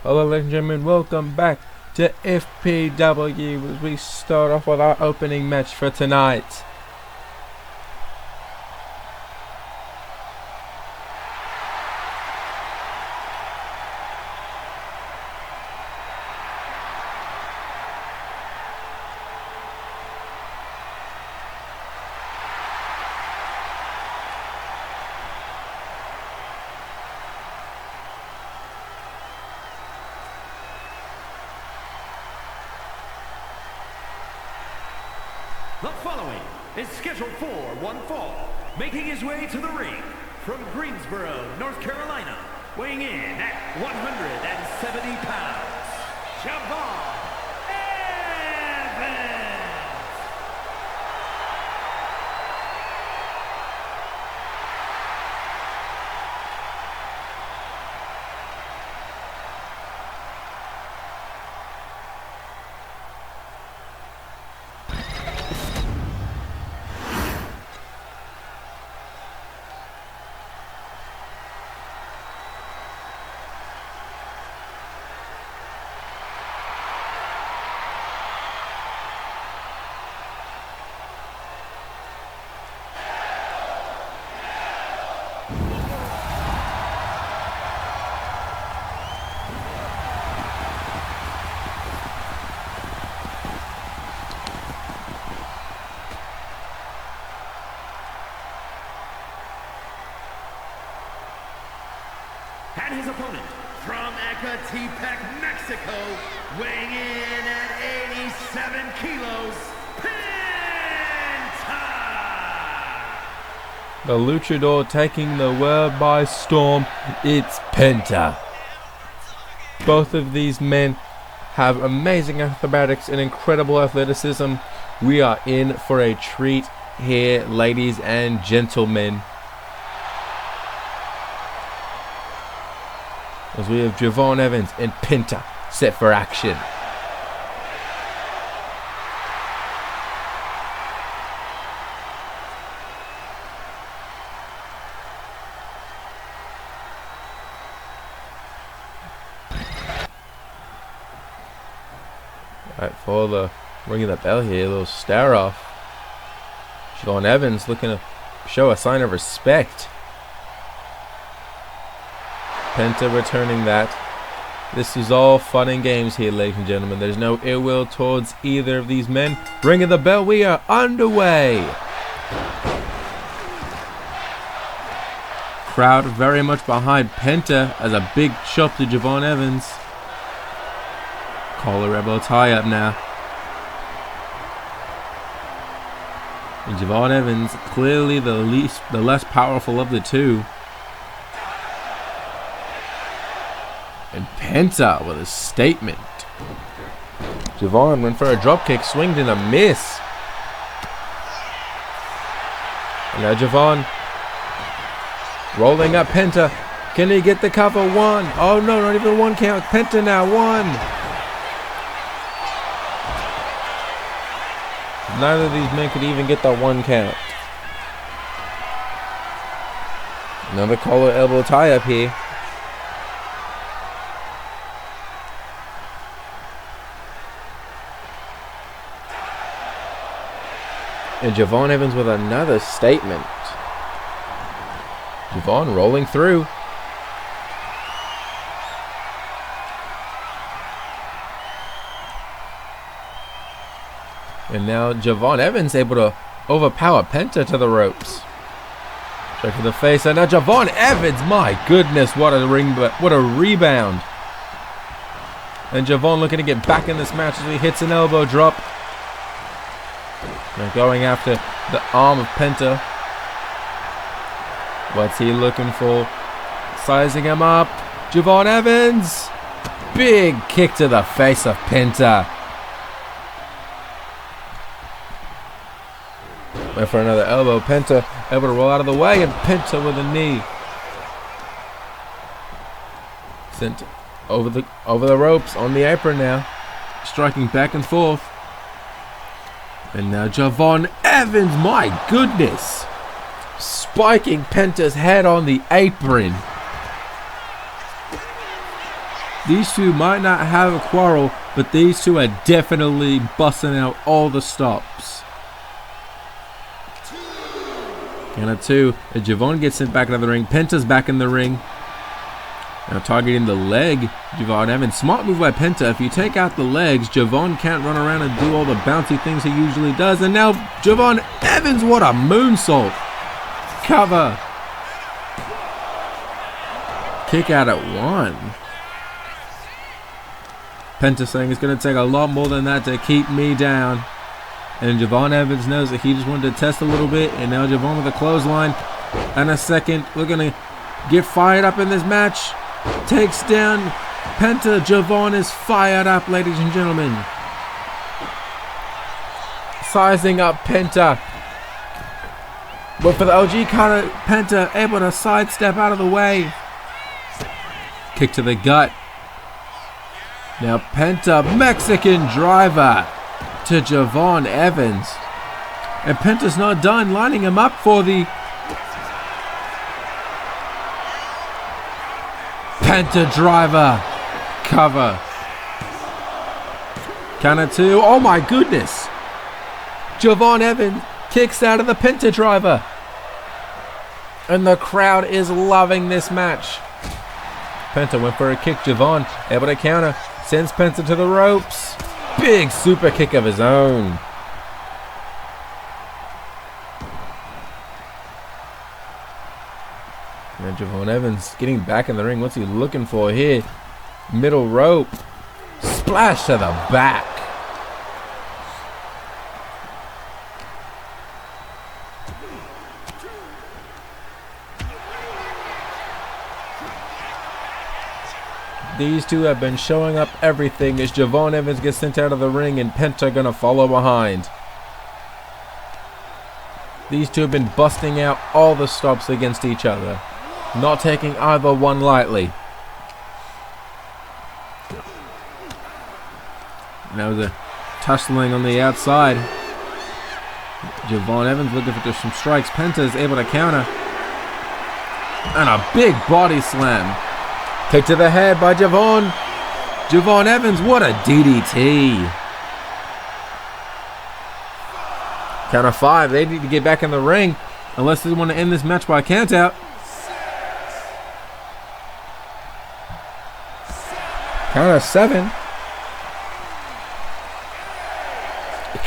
Hello ladies and gentlemen, welcome back to FPW as we start off with our opening match for tonight. The following is scheduled for one fall, making his way to the ring from Greensboro, North Carolina, weighing in at 170 pounds, Javon Evans. And his opponent, from Ecatepec, Mexico, weighing in at 87 kilos, Penta! The luchador taking the world by storm, it's Penta. Both of these men have amazing acrobatics and incredible athleticism. We are in for a treat here, ladies and gentlemen. As we have Javon Evans and Penta set for action. Alright, for the ring of the bell here, a little stare off. Javon Evans looking to show a sign of respect. Penta returning that. This is all fun and games here, ladies and gentlemen. There's no ill will towards either of these men. Ring of the bell, we are underway. Crowd very much behind Penta as a big chop to Javon Evans. Collar elbow tie up now. And Javon Evans, clearly the less powerful of the two. And Penta with a statement. Javon went for a dropkick, swinged and a miss. And now Javon rolling up Penta. Can he get the cover? One. Oh no, not even one count. Penta now, one. Neither of these men could even get the one count. Another collar elbow tie up here. And Javon Evans with another statement. Javon rolling through. And now Javon Evans able to overpower Penta to the ropes. Check for the face. And now Javon Evans, my goodness, what a rebound. And Javon looking to get back in this match as he hits an elbow drop. They're going after the arm of Penta. What's he looking for? Sizing him up. Javon Evans. Big kick to the face of Penta. Went for another elbow. Penta able to roll out of the way, and Penta with a knee. Sent over the ropes on the apron now. Striking back and forth. And now Javon Evans, my goodness. Spiking Penta's head on the apron. These two might not have a quarrel, but these two are definitely busting out all the stops. Count of 2. Javon gets sent back into the ring. Penta's back in the ring. Now targeting the leg, Javon Evans. Smart move by Penta. If you take out the legs, Javon can't run around and do all the bouncy things he usually does. And now Javon Evans, what a moonsault. Cover. Kick out at 1. Penta saying it's going to take a lot more than that to keep me down. And Javon Evans knows that he just wanted to test a little bit. And now Javon with a clothesline. And a second. We're going to get fired up in this match. Takes down Penta. Javon is fired up, ladies and gentlemen. Sizing up Penta. But for the OG cutter, Penta able to sidestep out of the way. Kick to the gut. Now Penta, Mexican driver to Javon Evans. And Penta's not done, lining him up for the Penta driver cover. Count of 2. Oh my goodness. Javon Evans kicks out of the Penta driver. And the crowd is loving this match. Penta went for a kick. Javon able to counter. Sends Penta to the ropes. Big super kick of his own. And Javon Evans getting back in the ring. What's he looking for here? Middle rope. Splash to the back. These two have been showing up everything as Javon Evans gets sent out of the ring and Penta gonna follow behind. These two have been busting out all the stops against each other. Not taking either one lightly. Now the tussling on the outside. Javon Evans looking for just some strikes. Penta is able to counter. And a big body slam. Kick to the head by Javon. Javon Evans, what a DDT. Count of 5. They need to get back in the ring unless they want to end this match by a count out. Count of 7.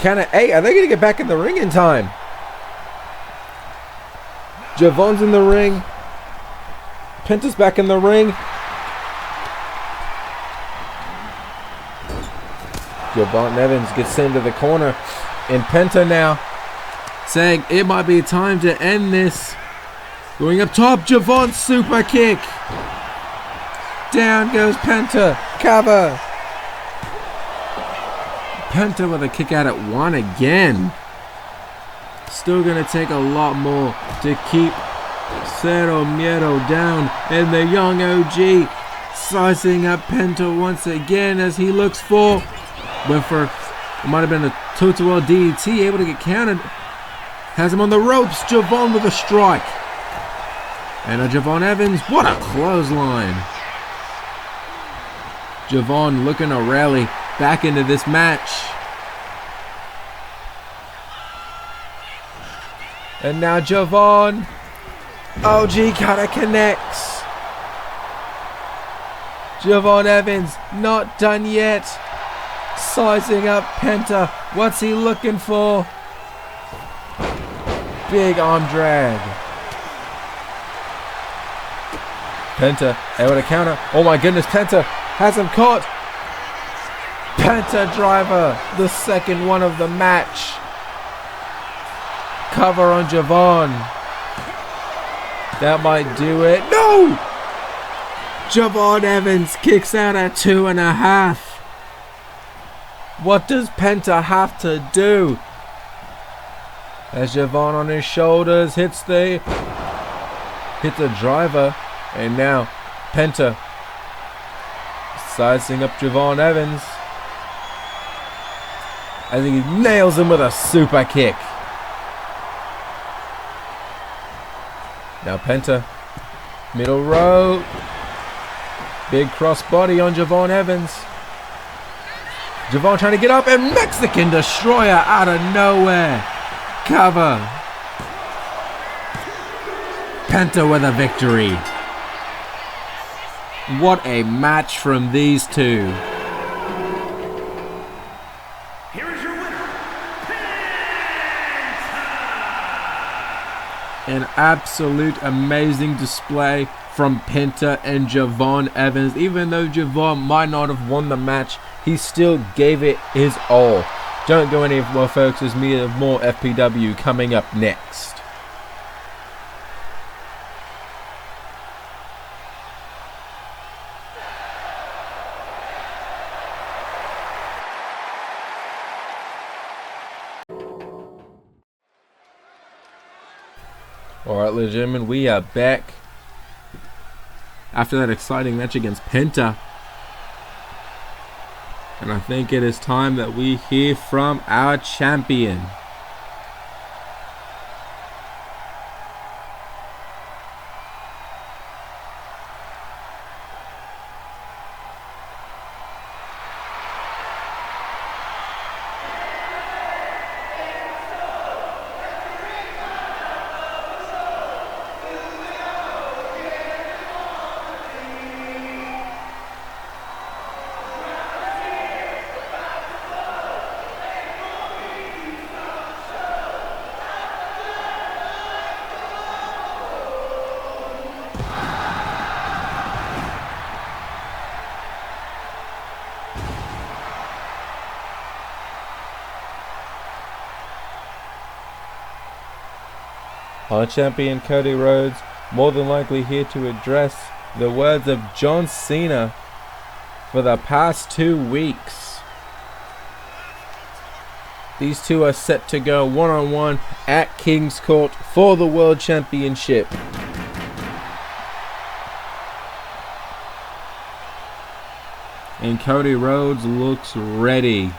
Count of 8. Are they going to get back in the ring in time? Javon's in the ring. Penta's back in the ring. Javon Evans gets sent to the corner. And Penta now saying it might be time to end this. Going up top, Javon super kick. Down goes Penta. Cover. Penta with a kick out at 1 again. Still going to take a lot more to keep Cero Miedo down. And the young OG sizing up Penta once again as he looks for. Went for, it might have been a Total DDT, able to get countered. Has him on the ropes. Javon with a strike. And a Javon Evans, what a clothesline. Javon looking to rally back into this match. And now Javon. OG cutter connects. Javon Evans not done yet. Sizing up Penta. What's he looking for? Big arm drag. Penta able to counter. Oh my goodness, Penta has him caught. Penta driver, the second one of the match. Cover on Javon. That might do it. No! Javon Evans kicks out at 2.5. What does Penta have to do? As Javon on his shoulders hits the driver. And now Penta sizing up Javon Evans as he nails him with a super kick. Now Penta, middle rope. Big crossbody on Javon Evans. Javon trying to get up, and Mexican Destroyer out of nowhere. Cover. Penta with a victory. What a match from these two. Here is your winner, An absolute amazing display from Penta and Javon Evans. Even though Javon might not have won the match, he still gave it his all. Don't go anywhere, folks. There's more FPW coming up next. Alright, ladies and gentlemen, we are back after that exciting match against Penta. And I think it is time that we hear from our champion. Our champion Cody Rhodes, more than likely here to address the words of John Cena for the past 2 weeks. These two are set to go one-on-one at King's Court for the World Championship. And Cody Rhodes looks ready.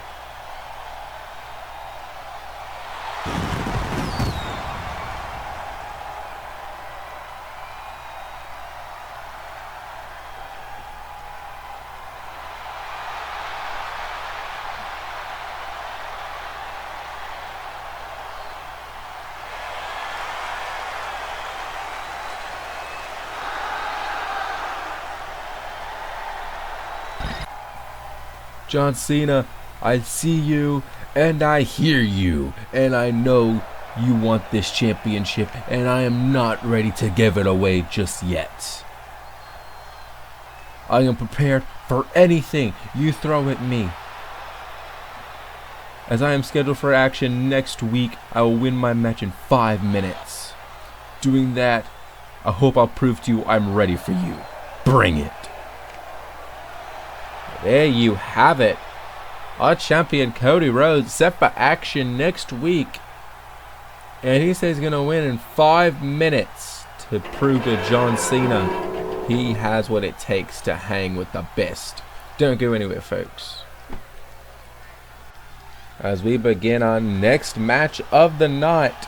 John Cena, I see you and I hear you, and I know you want this championship, and I am not ready to give it away just yet. I am prepared for anything you throw at me. As I am scheduled for action next week, I will win my match in 5 minutes. Doing that, I hope I'll prove to you I'm ready for you. Bring it. There you have it. Our champion Cody Rhodes set for action next week. And he says he's going to win in 5 minutes to prove to John Cena he has what it takes to hang with the best. Don't go anywhere, folks. As we begin our next match of the night.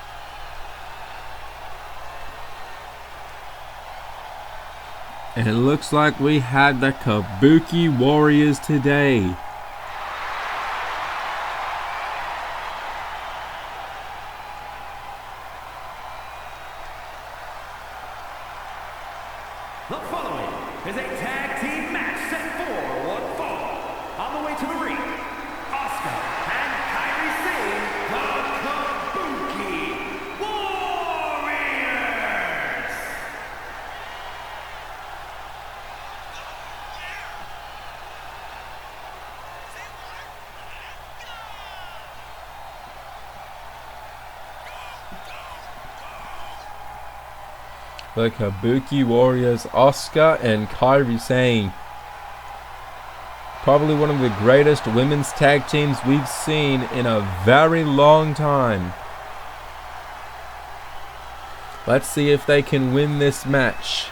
And it looks like we had the Kabuki Warriors today. The following is a tag team match set for one fall. On the way to the ring, Asuka and Kairi Sane, the Kabuki Warriors. The Kabuki Warriors, Asuka and Kairi Sane. Probably one of the greatest women's tag teams we've seen in a very long time. Let's see if they can win this match.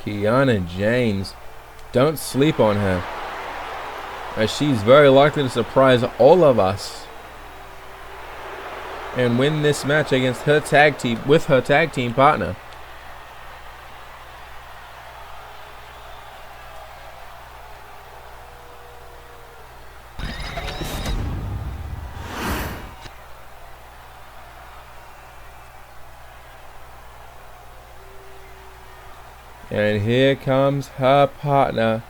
Kiana James, don't sleep on her, as she's very likely to surprise all of us and win this match against her tag team with her tag team partner. And here comes her partner.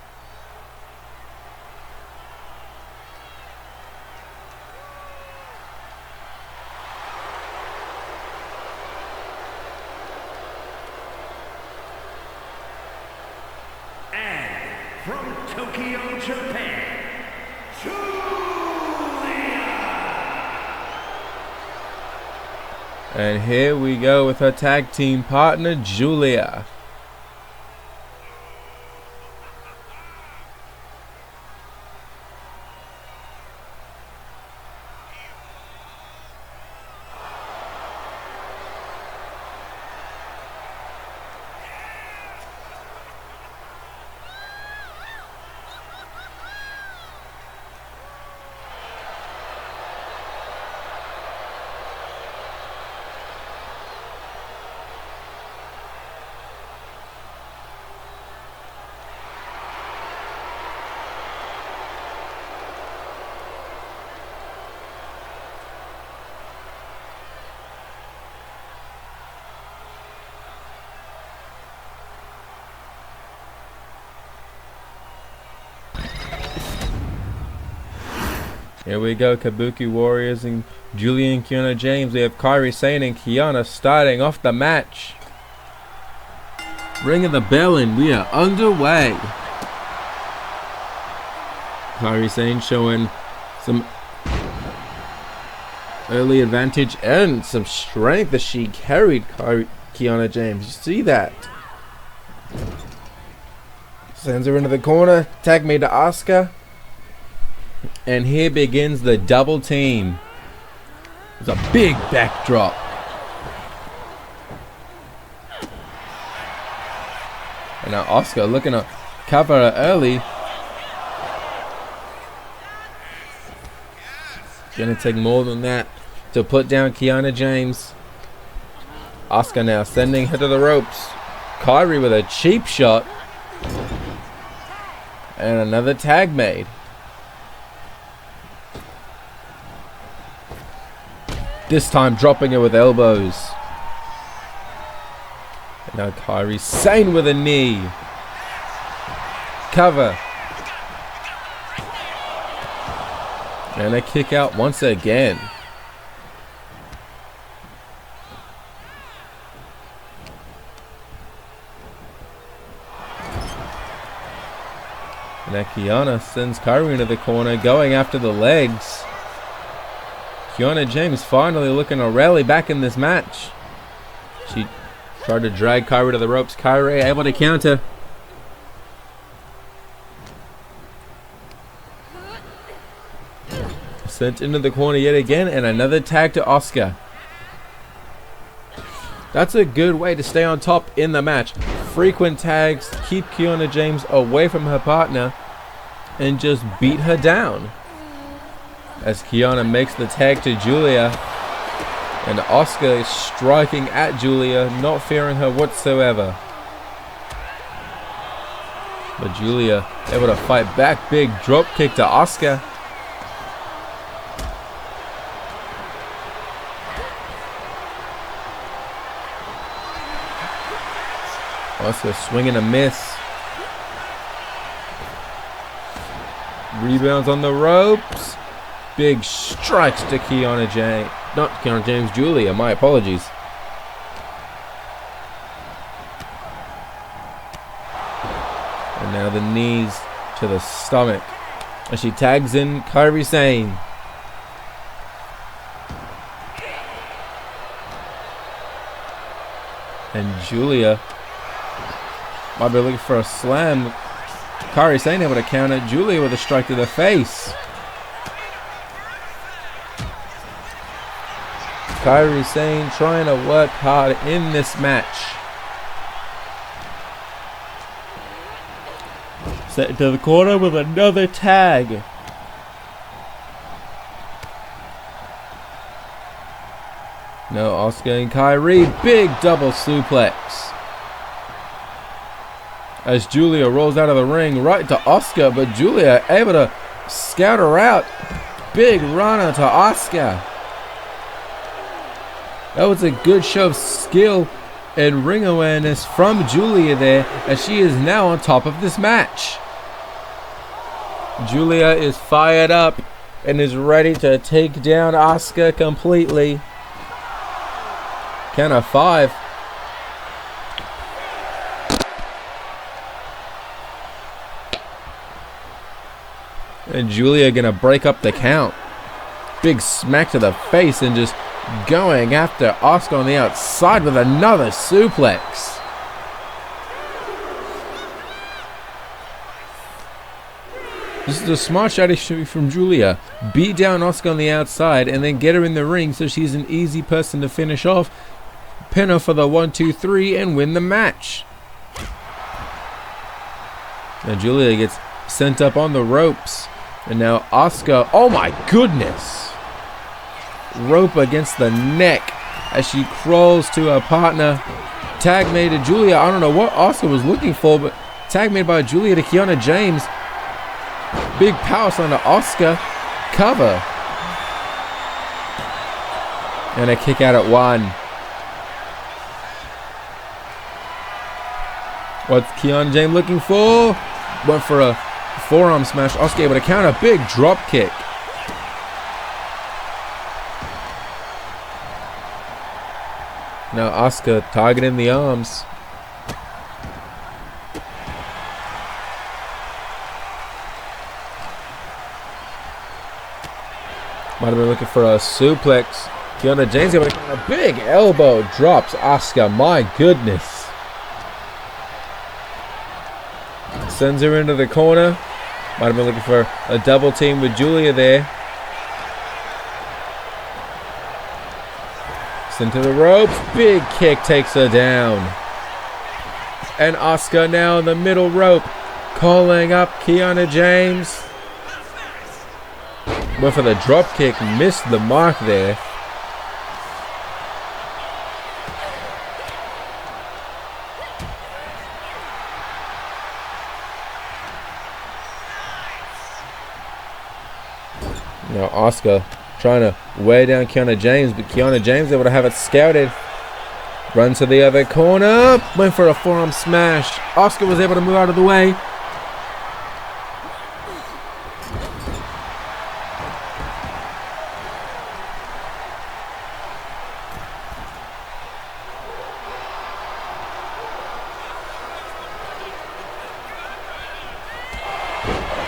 And from Tokyo, Japan, Julia. And here we go with her tag team partner, Julia. Here we go, Kabuki Warriors and Julia and Kiana James. We have Kairi Sane and Kiana starting off the match. Ring of the bell and we are underway. Kairi Sane showing some early advantage and some strength as she carried Kiana James. You see that? Sends her into the corner. Tag me to Asuka. And here begins the double team. It's a big backdrop. And now Asuka looking to cover her early. Gonna take more than that to put down Kiana James. Asuka now sending her to the ropes. Kairi with a cheap shot. And another tag made. This time dropping her with elbows. And now Kairi Sane with a knee. Cover. And a kick out once again. And now Kiana sends Kairi into the corner, going after the legs. Kiana James finally looking to rally back in this match. She tried to drag Kairi to the ropes. Kairi able to counter. Sent into the corner yet again, and another tag to Asuka. That's a good way to stay on top in the match. Frequent tags, keep Kiana James away from her partner, and just beat her down. As Kiana makes the tag to Julia, and Asuka is striking at Julia, not fearing her whatsoever. But Julia able to fight back. Big drop kick to Asuka. Asuka swinging a miss. Rebounds on the ropes. Big strikes to Kiana James. Not Kiana James, Julia. My apologies. And now the knees to the stomach. As she tags in Kairi Sane. And Julia might be looking for a slam. Kairi Sane able to counter. Julia with a strike to the face. Kairi Sane trying to work hard in this match. Set into the corner with another tag. No, Asuka and Kairi, big double suplex. As Julia rolls out of the ring right to Asuka, but Julia able to scout her out. Big runner to Asuka. That was a good show of skill and ring awareness from Julia there, as she is now on top of this match. Julia is fired up and is ready to take down Asuka completely. Count of 5. And Julia gonna break up the count. Big smack to the face and just going after Asuka on the outside with another suplex. This is a smart strategy from Julia. Beat down Asuka on the outside and then get her in the ring so she's an easy person to finish off. Pin her for the 1, 2, 3 and win the match. Now Julia gets sent up on the ropes. And now Asuka, oh my goodness. Rope against the neck as she crawls to her partner. Tag made to Julia. I don't know what Asuka was looking for, but tag made by Julia to Kiana James. Big power slam to Asuka. Cover. And a kick out at 1. What's Kiana James looking for? Went for a forearm smash. Asuka able to counter. Big drop kick. Now Asuka targeting the arms. Might have been looking for a suplex. Kiana James able to counter. Big elbow drops Asuka. My goodness. Sends her into the corner. Might have been looking for a double team with Julia there. Sent to the ropes. Big kick takes her down. And Asuka now in the middle rope. Calling up Kiana James. Went for the drop kick. Missed the mark there. Now Asuka trying to weigh down Kiana James, but Kiana James able to have it scouted. Run to the other corner. Went for a forearm smash. Asuka was able to move out of the way.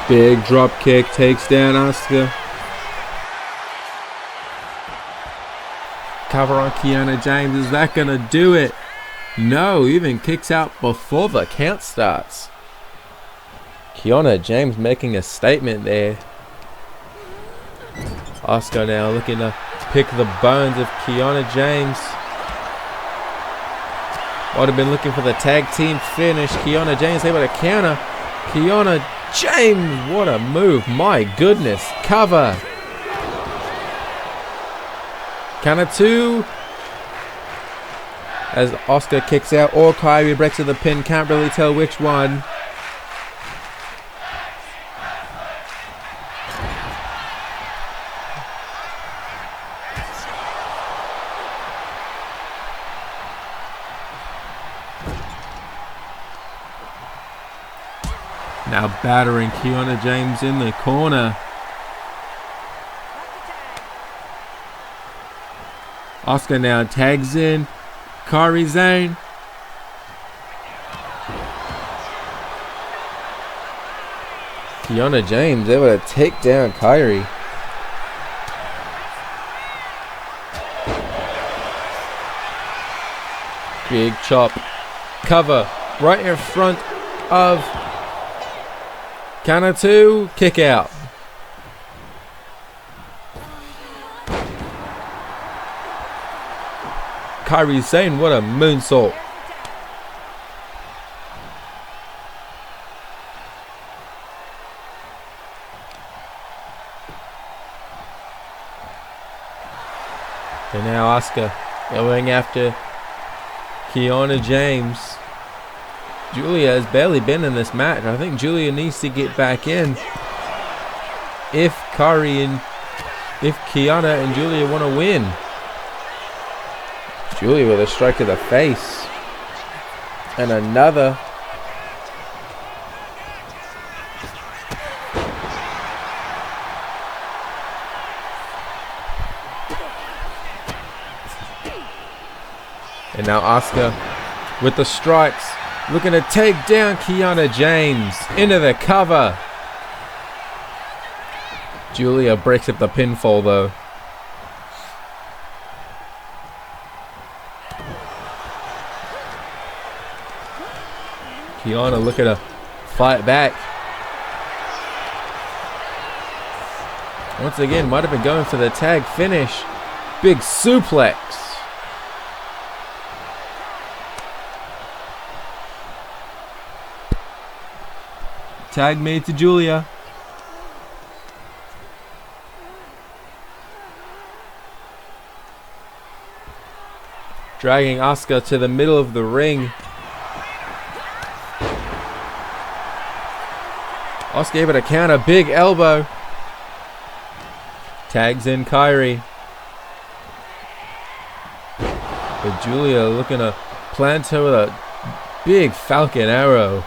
Big drop kick takes down Asuka. Cover on Kiana James. Is that gonna do it? No, even kicks out before the count starts. Kiana James making a statement there. Asuka now looking to pick the bones of Kiana James. Would have been looking for the tag team finish. Kiana James able to counter. Kiana James, what a move. My goodness. Cover. Count of 2. As Asuka kicks out, or Kairi breaks to the pin. Can't really tell which one. Now battering Kiana James in the corner. Asuka now tags in Kairi Sane. Kiana James able to take down Kairi. Big chop. Cover right in front of count of 2. Kick out. Kairi Sane, what a moonsault. And now Asuka going after Kiana James. Julia has barely been in this match. I think Julia needs to get back in if Kiana and Julia want to win. Julia with a strike to the face. And another. And now Asuka with the strikes, looking to take down Kiana James into the cover. Julia breaks up the pinfall though. Kiana looking to fight back. Once again, might have been going for the tag finish. Big suplex. Tag made to Julia. Dragging Asuka to the middle of the ring. Asuka able to counter, big elbow. Tags in Kairi. But Julia looking to plant her with a big Falcon Arrow.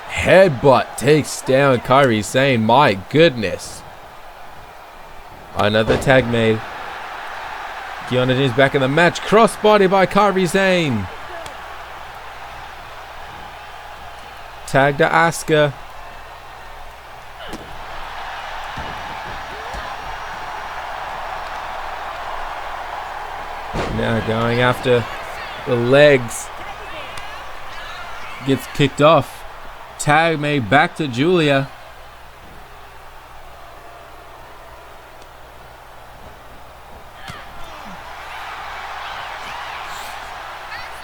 Headbutt takes down Kairi Sane. My goodness. Another tag made. Kiana James back in the match. Crossbody by Kairi Sane. Tag to Asuka. Now going after the legs. Gets kicked off. Tag made back to Julia.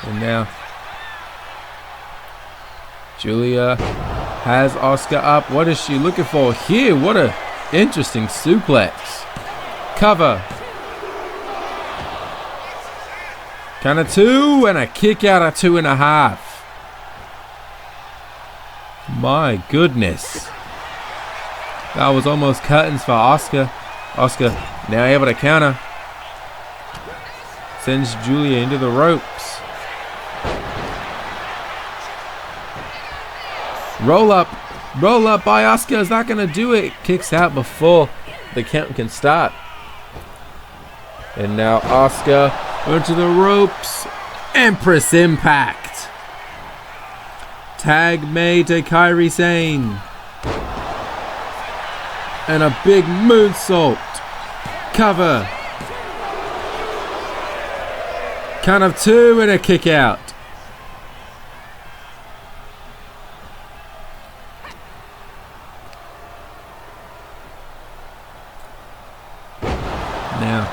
And now Julia has Asuka up. What is she looking for here? What a interesting suplex. Cover. Count of two and a kick out of 2.5. My goodness. That was almost curtains for Asuka. Asuka now able to counter. Sends Julia into the ropes. Roll up by Asuka. Is that going to do it? Kicks out before the count can start. And now Asuka onto the ropes. Empress Impact. Tag made to Kairi Sane. And a big moonsault. Cover. Count of 2 and a kick out. Now,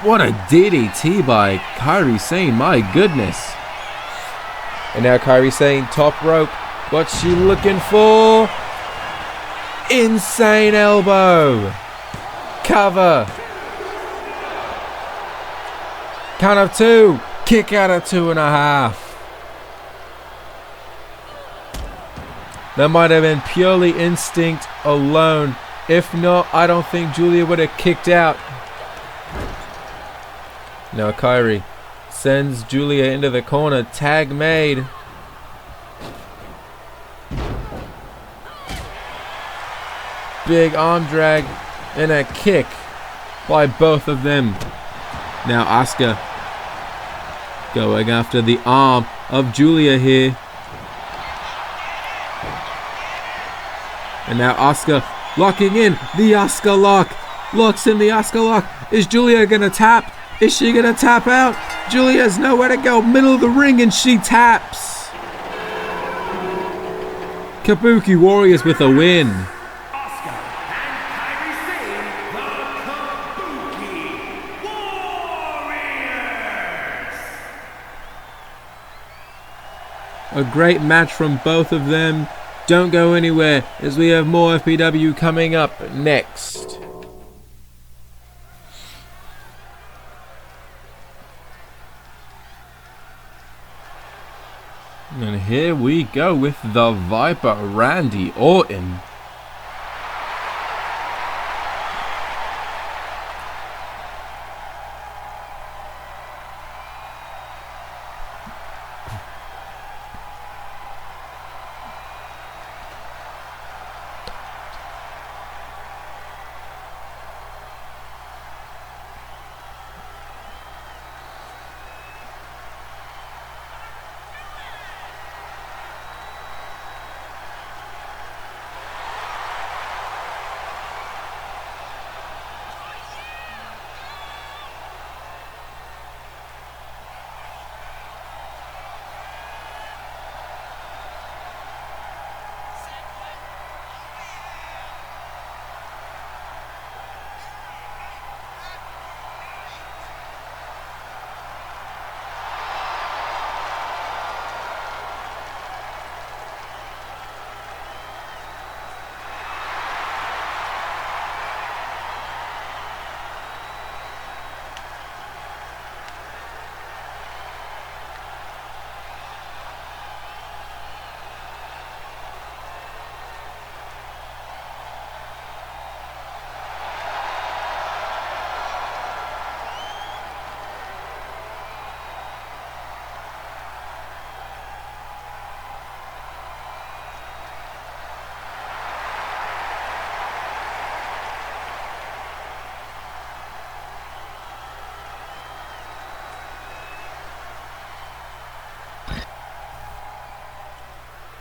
what a DDT by Kairi Sane, my goodness. And now Kairi Sane top rope. What's she looking for? Insane elbow. Cover. Count of 2. Kick out of 2.5. That might have been purely instinct alone. If not, I don't think Julia would have kicked out. Now Kairi sends Julia into the corner. Tag made. Big arm drag and a kick by both of them. Now Asuka going after the arm of Julia here. And now Asuka locking in the Asuka lock. Locks in the Asuka lock. Is Julia going to tap? Is she going to tap out? Julia's nowhere to go. Middle of the ring and she taps. Kabuki Warriors with a win. Asuka and Kairi Sane, the Kabuki Warriors. A great match from both of them. Don't go anywhere, as we have more FPW coming up next. And here we go with the Viper, Randy Orton.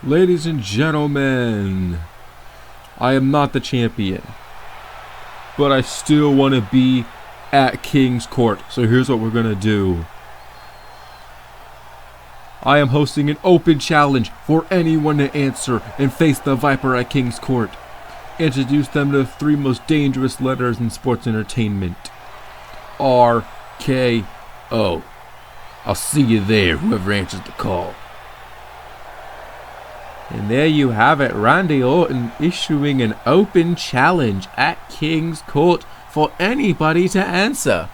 Ladies and gentlemen, I am not the champion, but I still want to be at King's Court. So here's what we're going to do. I am hosting an open challenge for anyone to answer and face the Viper at King's Court. Introduce them to the 3 most dangerous letters in sports entertainment. RKO. I'll see you there, whoever answers the call. And there you have it, Randy Orton issuing an open challenge at King's Court for anybody to answer.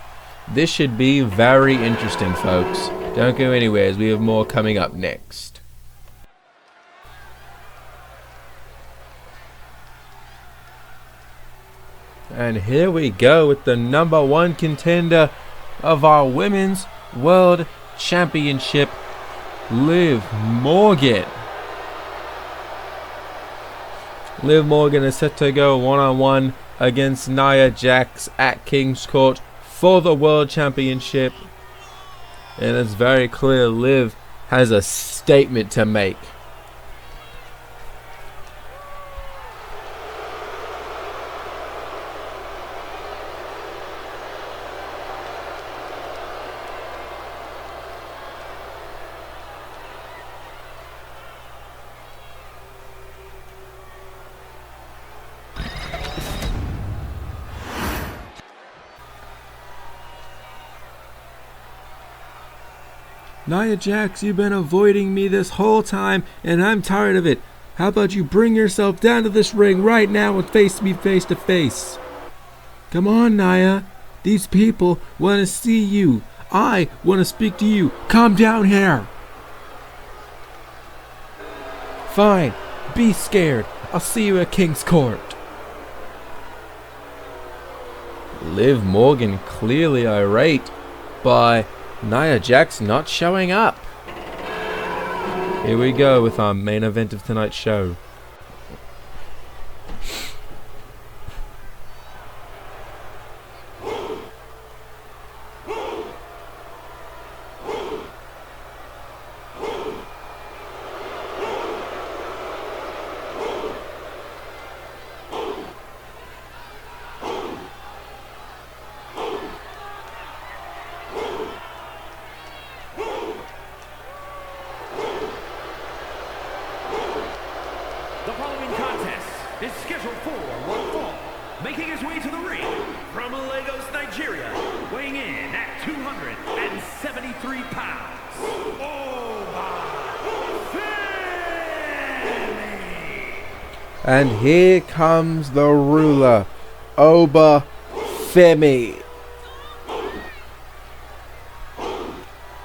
This should be very interesting, folks. Don't go anywhere, as we have more coming up next. And here we go with the #1 contender of our Women's World Championship, Liv Morgan. Liv Morgan is set to go one-on-one against Nia Jax at King's Court for the World Championship. And it's very clear Liv has a statement to make. Nia Jax, you've been avoiding me this whole time, and I'm tired of it. How about you bring yourself down to this ring right now and face me face to face? Come on, Nia. These people want to see you. I want to speak to you. Come down here. Fine. Be scared. I'll see you at King's Court. Liv Morgan clearly irate by Nia Jax not showing up. Here we go with our main event of tonight's show. The following contest is scheduled for one fall. Making his way to the ring from Lagos, Nigeria, weighing in at 273 pounds. Oba Femi! And here comes the ruler, Femi.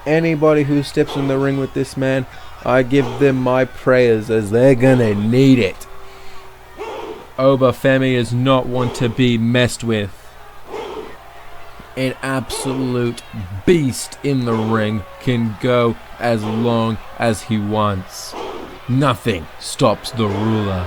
Anybody who steps in the ring with this man, I give them my prayers, as they're gonna need it. Femi is not one to be messed with. An absolute beast in the ring, can go as long as he wants. Nothing stops the ruler.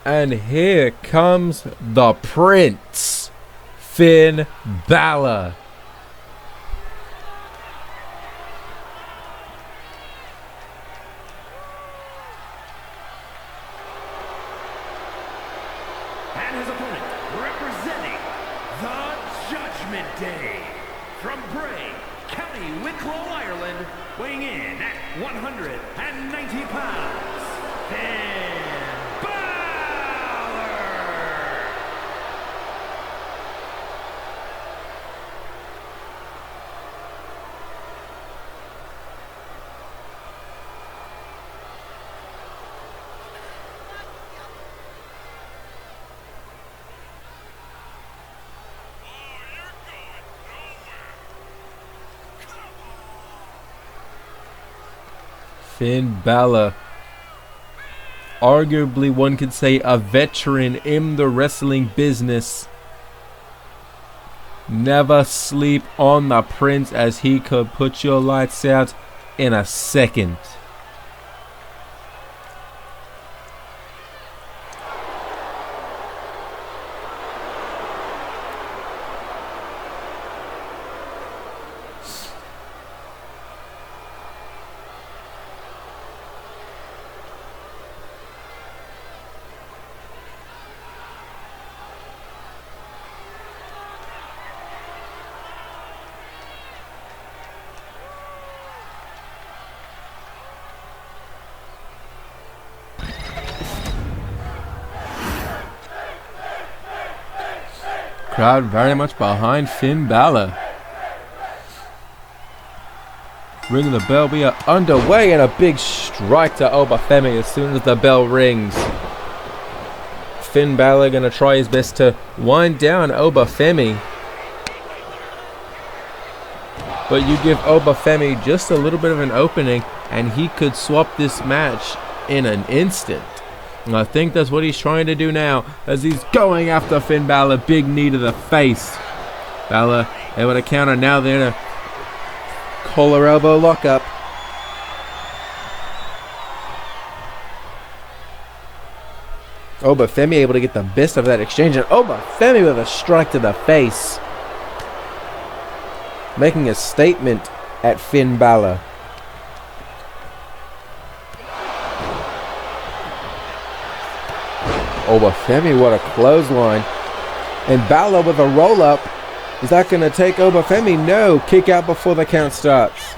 And here comes the Prince, Finn Balor. And his opponent, representing the Judgment Day, from Bray, County Wicklow, Ireland, weighing in at 190 pounds, Finn Balor! Finn Balor, arguably one could say a veteran in the wrestling business. Never sleep on the Prince, as he could put your lights out in a second. Crowd very much behind Finn Balor. Ring the bell, we are underway, and a big strike to Femi as soon as the bell rings. Finn Balor gonna try his best to wind down Femi. But you give Femi just a little bit of an opening, and he could swap this match in an instant. And I think that's what he's trying to do now, as he's going after Finn Balor. Big knee to the face. Balor able to counter now. They're in a collar elbow lockup. Femi able to get the best of that exchange, and Femi with a strike to the face, making a statement at Finn Balor. Femi, what a clothesline. And Balor with a roll-up. Is that going to take Femi? No. Kick out before the count starts.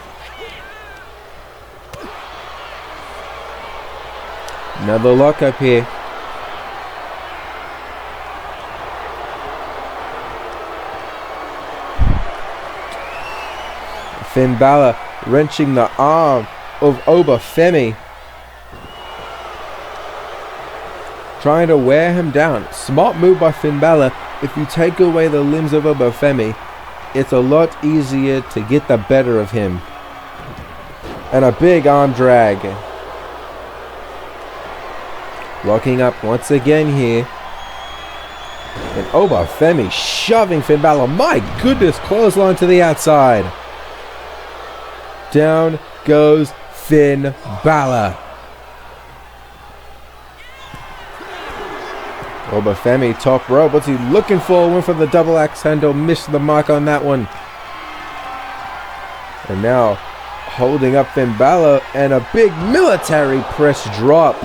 Another lockup here. Finn Balor wrenching the arm of Femi, trying to wear him down. Smart move by Finn Balor. If you take away the limbs of Femi, it's a lot easier to get the better of him. And a big arm drag. Locking up once again here. And Femi shoving Finn Balor. My goodness, clothesline to the outside. Down goes Finn Balor. Femi top rope. What's he looking for? Went for the double axe handle. Missed the mark on that one. And now holding up Finn Balor, and a big military press drop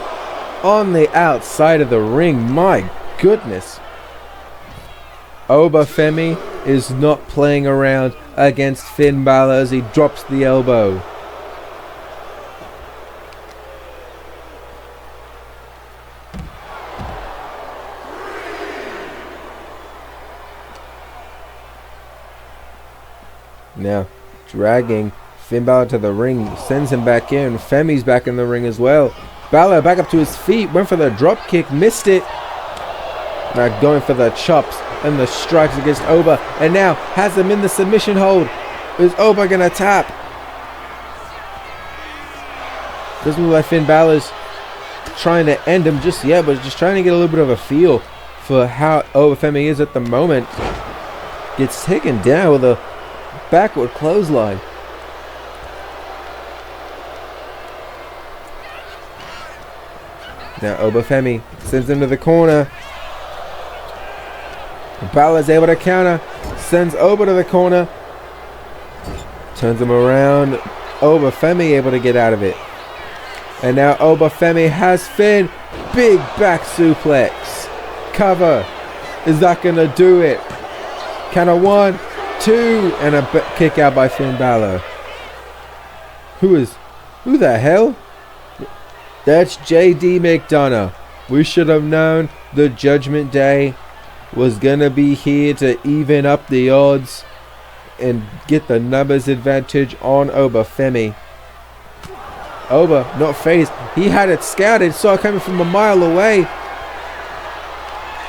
on the outside of the ring. My goodness. Femi is not playing around against Finn Balor as he drops the elbow. Now, dragging Finn Balor to the ring, sends him back in. Femi's back in the ring as well. Balor back up to his feet, went for the drop kick, missed it. Now going for the chops and the strikes against Oba, and now has him in the submission hold. Is Oba gonna tap? Doesn't look like Finn Balor's trying to end him just yet, but just trying to get a little bit of a feel for how Oba Femi is at the moment. Gets taken down with a backward clothesline. Now Oba Femi sends him to the corner. Balor's able to counter. Sends Oba to the corner. Turns him around. Oba Femi able to get out of it. And now Oba Femi has Finn. Big back suplex. Cover. Is that going to do it? Count of 1, 2. And a kick out by Finn Balor. Who the hell? That's JD McDonough. We should have known the Judgment Day was gonna be here to even up the odds and get the numbers advantage on Oba Femi. Oba, not phased. He had it scouted, saw it coming from a mile away.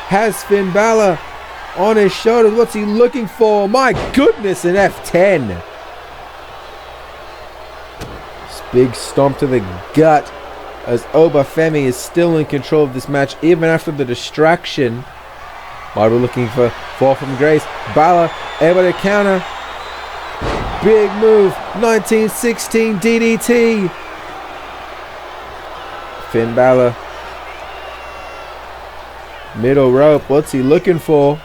Has Finn Balor on his shoulders. What's he looking for? My goodness, an F10. This big stomp to the gut as Oba Femi is still in control of this match even after the distraction. While we're looking for fall from grace. Balor able to counter. Big move. 1916 DDT. Finn Balor. Middle rope. What's he looking for?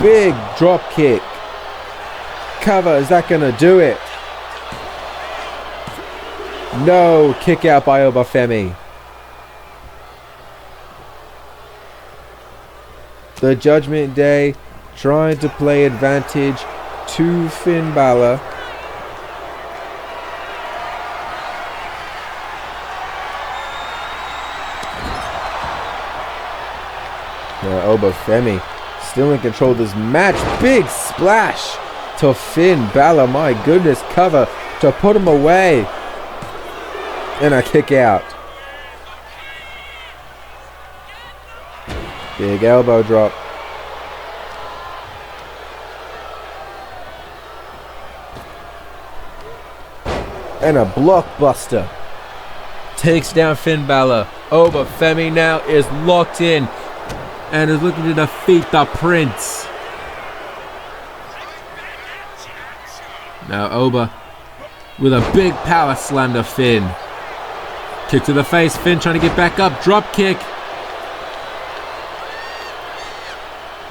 Big drop kick. Cover. Is that going to do it? No. Kick out by Oba Femi. The Judgment Day trying to play advantage to Finn Balor. Now Oba Femi still in control of this match. Big splash to Finn Balor. My goodness, cover to put him away. And a kick out. Big elbow drop. And a blockbuster. Takes down Finn Balor. Oba Femi now is locked in and is looking to defeat the Prince. Now Oba with a big power slam to Finn. Kick to the face. Finn trying to get back up. Drop kick.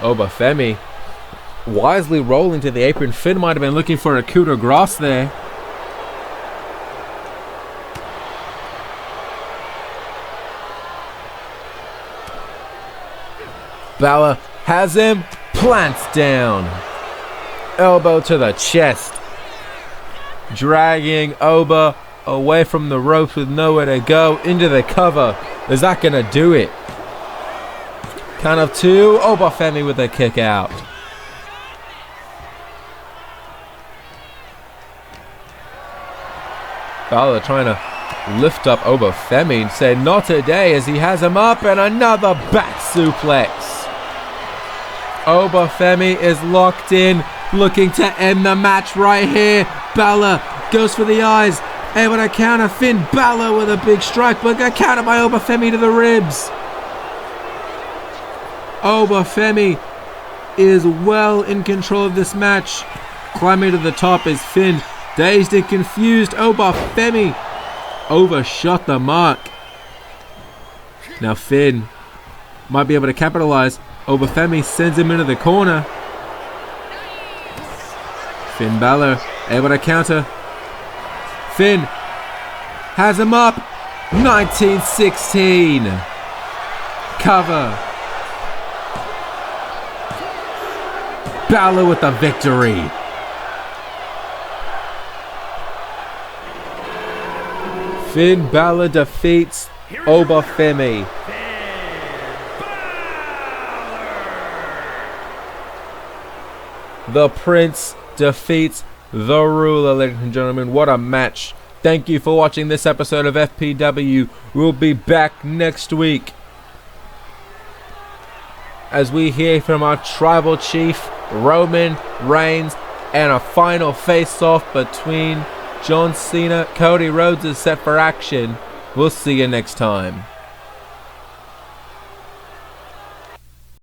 Oba Femi wisely rolling to the apron. Finn might have been looking for a coup de grace there. Balor has him, plants down. Elbow to the chest. Dragging Oba away from the ropes with nowhere to go into the cover. Is that going to do it? Count of 2. Oba Femi with a kick out. Balor trying to lift up Oba Femi and say not today as he has him up, and another back suplex. Oba Femi is locked in, looking to end the match right here. Balor goes for the eyes, able to counter Finn Balor with a big strike, but got countered by Oba Femi to the ribs. Oba Femi is well in control of this match. Climbing to the top is Finn. Dazed and confused, Oba Femi overshot the mark. Now Finn might be able to capitalize. Oba Femi sends him into the corner. Finn Balor able to counter. Finn has him up. 1916. Cover. Balor with the victory. Finn Balor defeats Obafemi. The Prince defeats the Ruler, ladies and gentlemen. What a match. Thank you for watching this episode of FPW. We'll be back next week as we hear from our tribal chief, Roman Reigns, and a final face-off between John Cena. Cody Rhodes is set for action. We'll see you next time.